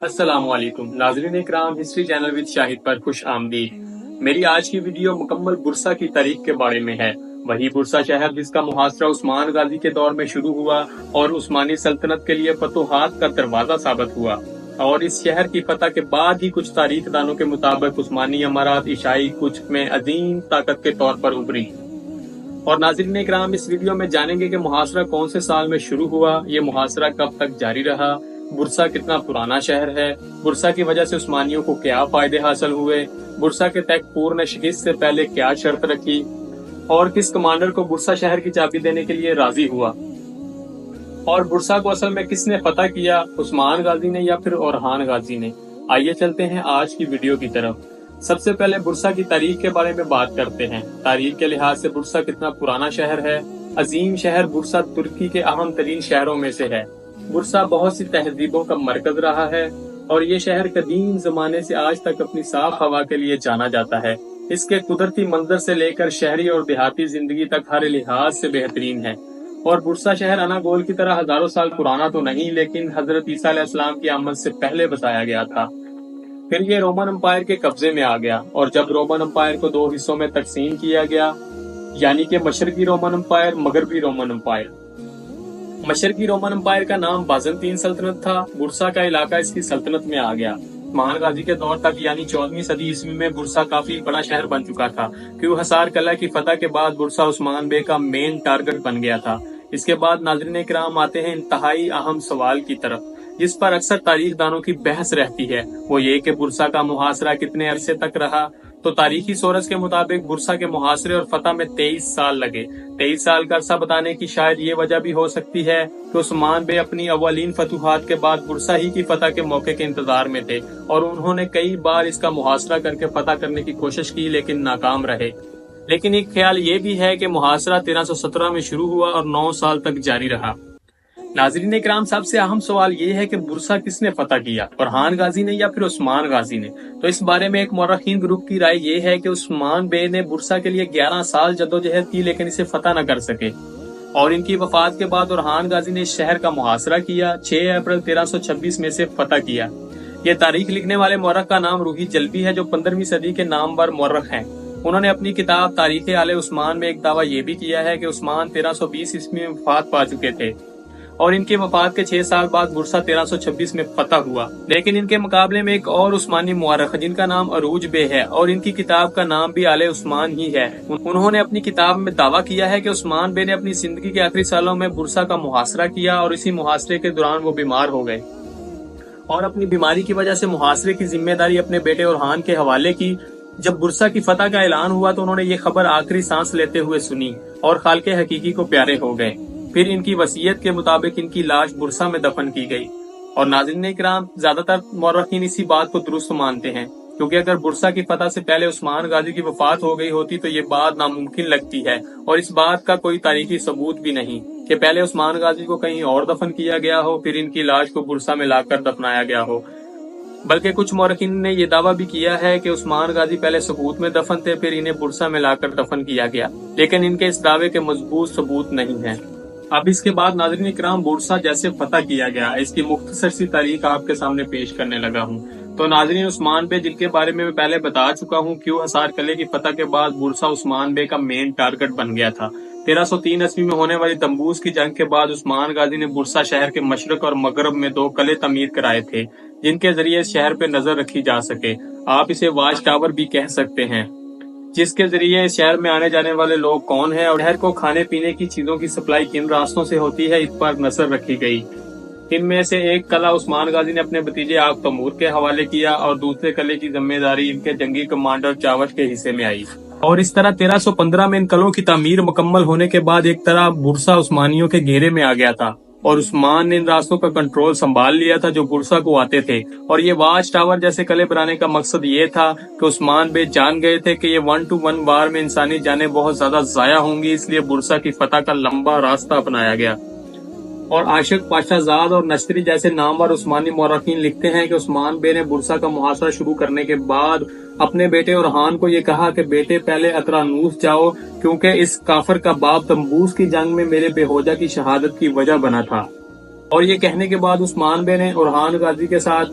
السلام علیکم ناظرین اکرام، ہسٹری چینل ود شاہد پر خوش آمدید۔ میری آج کی ویڈیو مکمل برسا کی تاریخ کے بارے میں ہے۔ وہی برسا شہر جس کا محاصرہ عثمان غازی کے دور میں شروع ہوا اور عثمانی سلطنت کے لیے فتوحات کا دروازہ ثابت ہوا، اور اس شہر کی فتح کے بعد ہی کچھ تاریخ دانوں کے مطابق عثمانی امارات عیسائی کچھ میں عظیم طاقت کے طور پر ابھری۔ اور ناظرین اکرام، اس ویڈیو میں جانیں گے کہ محاصرہ کون سے سال میں شروع ہوا، یہ محاصرہ کب تک جاری رہا، برسا کتنا پرانا شہر ہے، برسا کی وجہ سے عثمانیوں کو کیا فائدے حاصل ہوئے، برسا کے تیکفور نے شکست سے پہلے کیا شرط رکھی، اور کس کمانڈر کو برسا شہر کی چابی دینے کے لیے راضی ہوا، اور برسا کو اصل میں کس نے فتح کیا، عثمان غازی نے یا پھر اورحان غازی نے۔ آئیے چلتے ہیں آج کی ویڈیو کی طرف۔ سب سے پہلے برسا کی تاریخ کے بارے میں بات کرتے ہیں۔ تاریخ کے لحاظ سے برسا کتنا پرانا شہر ہے۔ عظیم شہر برسا ترکی کے اہم ترین شہروں میں سے ہے۔ برسا بہت سی تہذیبوں کا مرکز رہا ہے، اور یہ شہر قدیم زمانے سے آج تک اپنی صاف ہوا کے لیے جانا جاتا ہے۔ اس کے قدرتی منظر سے لے کر شہری اور دیہاتی زندگی تک ہر لحاظ سے بہترین ہے۔ اور برسا شہر اناگول کی طرح ہزاروں سال پرانا تو نہیں، لیکن حضرت عیسیٰ علیہ السلام کی آمد سے پہلے بسایا گیا تھا۔ پھر یہ رومن امپائر کے قبضے میں آ گیا، اور جب رومن امپائر کو دو حصوں میں تقسیم کیا گیا، یعنی کہ مشرقی رومن امپائر، مغربی رومن امپائر۔ مشرقی رومن امپائر کا نام بازنطین سلطنت تھا۔ برسا کا علاقہ اس کی سلطنت میں آ گیا۔ عثمان غازی کے دور تک یعنی 14ویں صدی عیسوی میں برسا کافی بڑا شہر بن چکا تھا۔ کیوں حصار قلعہ کی فتح کے بعد برسا عثمان بے کا مین ٹارگٹ بن گیا تھا۔ اس کے بعد ناظرین اکرام آتے ہیں انتہائی اہم سوال کی طرف، جس پر اکثر تاریخ دانوں کی بحث رہتی ہے، وہ یہ کہ برسا کا محاصرہ کتنے عرصے تک رہا۔ تو تاریخی سورس کے مطابق برسا کے محاصرے اور فتح میں 23 سال لگے۔ 23 سال کا عرصہ بتانے کی شاید یہ وجہ بھی ہو سکتی ہے کہ عثمان بے اپنی اولین فتوحات کے بعد برسا ہی کی فتح کے موقع کے انتظار میں تھے، اور انہوں نے کئی بار اس کا محاصرہ کر کے فتح کرنے کی کوشش کی لیکن ناکام رہے۔ لیکن ایک خیال یہ بھی ہے کہ محاصرہ 1317 میں شروع ہوا اور 9 سال تک جاری رہا۔ ناظرین اکرام، سب سے اہم سوال یہ ہے کہ برسا کس نے فتح کیا، اورحان غازی نے یا پھر عثمان غازی نے؟ تو اس بارے میں ایک مورخین گروپ کی رائے یہ ہے کہ عثمان بے نے برسا کے لیے 11 سال جدوجہد کی لیکن اسے فتح نہ کر سکے، اور ان کی وفات کے بعد اورحان غازی نے اس شہر کا محاصرہ کیا، 6 اپریل 1326 میں سے فتح کیا۔ یہ تاریخ لکھنے والے مورخ کا نام روحی جلبی ہے، جو 15ویں صدی کے نامور مورخ ہیں۔ انہوں نے اپنی کتاب تاریخ آل عثمان میں ایک دعویٰ یہ بھی کیا ہے کہ عثمان 1320 عیسوی میں وفات پا چکے تھے، اور ان کے وفات کے 6 سال بعد برسا 1326 میں فتح ہوا۔ لیکن ان کے مقابلے میں ایک اور عثمانی مورخ جن کا نام عروج بے ہے، اور ان کی کتاب کا نام بھی آل عثمان ہی ہے، انہوں نے اپنی کتاب میں دعویٰ کیا ہے کہ عثمان بے نے اپنی زندگی کے آخری سالوں میں برسا کا محاصرہ کیا، اور اسی محاصرے کے دوران وہ بیمار ہو گئے، اور اپنی بیماری کی وجہ سے محاصرے کی ذمہ داری اپنے بیٹے اورحان کے حوالے کی۔ جب برسا کی فتح کا اعلان ہوا تو انہوں نے یہ خبر آخری سانس لیتے ہوئے سنی، اور خالق حقیقی کو پیارے ہو گئے۔ پھر ان کی وصیت کے مطابق ان کی لاش برسا میں دفن کی گئی۔ اور ناظرین اکرام، زیادہ تر مورخین اسی بات کو درست مانتے ہیں، کیونکہ اگر برسا کی فتح سے پہلے عثمان غازی کی وفات ہو گئی ہوتی تو یہ بات ناممکن لگتی ہے، اور اس بات کا کوئی تاریخی ثبوت بھی نہیں کہ پہلے عثمان غازی کو کہیں اور دفن کیا گیا ہو پھر ان کی لاش کو برسا میں لا کر دفنایا گیا ہو۔ بلکہ کچھ مورخین نے یہ دعویٰ بھی کیا ہے کہ عثمان غازی پہلے ثبوت میں دفن تھے، پھر انہیں برسا میں لا کر دفن کیا گیا، لیکن ان کے اس دعوے کے مضبوط ثبوت نہیں ہیں۔ اب اس کے بعد ناظرین اکرام، برسا جیسے فتح کیا گیا، اس کی مختصر سی تاریخ آپ کے سامنے پیش کرنے لگا ہوں۔ تو ناظرین، عثمان بے جن کے بارے میں پہلے بتا چکا ہوں، کیوں حصار قلعے کی فتح کے بعد برسا عثمان بے کا مین ٹارگٹ بن گیا تھا۔ 1303 عیسوی میں ہونے والی دمبوس کی جنگ کے بعد عثمان غازی نے برسا شہر کے مشرق اور مغرب میں 2 قلعے تعمیر کرائے تھے، جن کے ذریعے اس شہر پہ نظر رکھی جا سکے۔ آپ اسے واچ ٹاور بھی کہہ سکتے ہیں، جس کے ذریعے اس شہر میں آنے جانے والے لوگ کون ہیں اور شہر کو کھانے پینے کی چیزوں کی سپلائی کن راستوں سے ہوتی ہے، اس پر نظر رکھی گئی۔ ان میں سے ایک قلعہ عثمان غازی نے اپنے بھتیجے آگ تیمور کے حوالے کیا، اور دوسرے قلعے کی ذمہ داری ان کے جنگی کمانڈر چاوش کے حصے میں آئی۔ اور اس طرح 1315 میں ان قلعوں کی تعمیر مکمل ہونے کے بعد ایک طرح برسا عثمانیوں کے گھیرے میں آ گیا تھا، اور عثمان نے ان راستوں کا کنٹرول سنبھال لیا تھا جو برسا کو آتے تھے۔ اور یہ واچ ٹاور جیسے قلعے بنانے کا مقصد یہ تھا کہ عثمان بے جان گئے تھے کہ یہ 1 to 1 وار میں انسانی جانیں بہت زیادہ ضائع ہوں گی، اس لیے برسا کی فتح کا لمبا راستہ اپنایا گیا۔ اور عاشق پاشا زاد اور نشتری جیسے نامور عثمانی مورخین لکھتے ہیں کہ عثمان بے نے برسا کا محاصرہ شروع کرنے کے بعد اپنے بیٹے اورحان کو یہ کہا کہ بیٹے پہلے اطرانوس جاؤ، کیونکہ اس کافر کا باپ دمبوس کی جنگ میں میرے بے ہوجا کی شہادت کی وجہ بنا تھا۔ اور یہ کہنے کے بعد عثمان بے نے اورحان غازی کے ساتھ